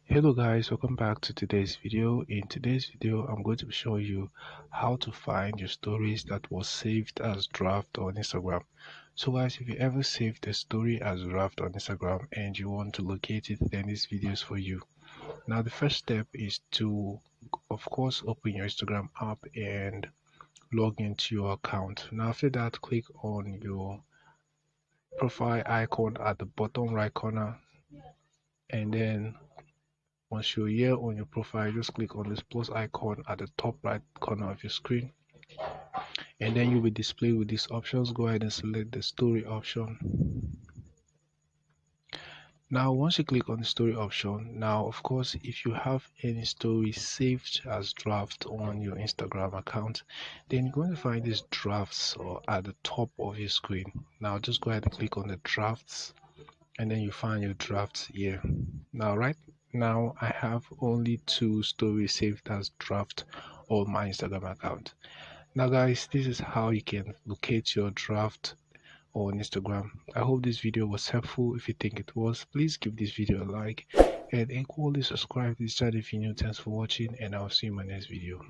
Hello guys, welcome back to today's video. In today's video, I'm going to show you how to find your stories that was saved as draft on Instagram. So guys, if you ever saved a story as draft on Instagram and you want to locate it, then this video is for you. Now the first step is to, of course, open your Instagram app and log into your account. Now after that, click on your profile icon at the bottom right corner, and then once you're here on your profile, just click on this plus icon at the top right corner of your screen, and then you'll be displayed with these options. Go ahead and select the story option. Now once you click on the story option, now of course if you have any story saved as draft on your Instagram account, then you're going to find these drafts or at the top of your screen. Now just go ahead and click on the drafts, and then you find your drafts here. Now right now I have only 2 stories saved as draft on my Instagram account. Now guys, this is how you can locate your draft on Instagram. I hope this video was helpful. If you think it was, please give this video a like and equally subscribe to this channel if you're new. Thanks for watching, and I'll see you in my next video.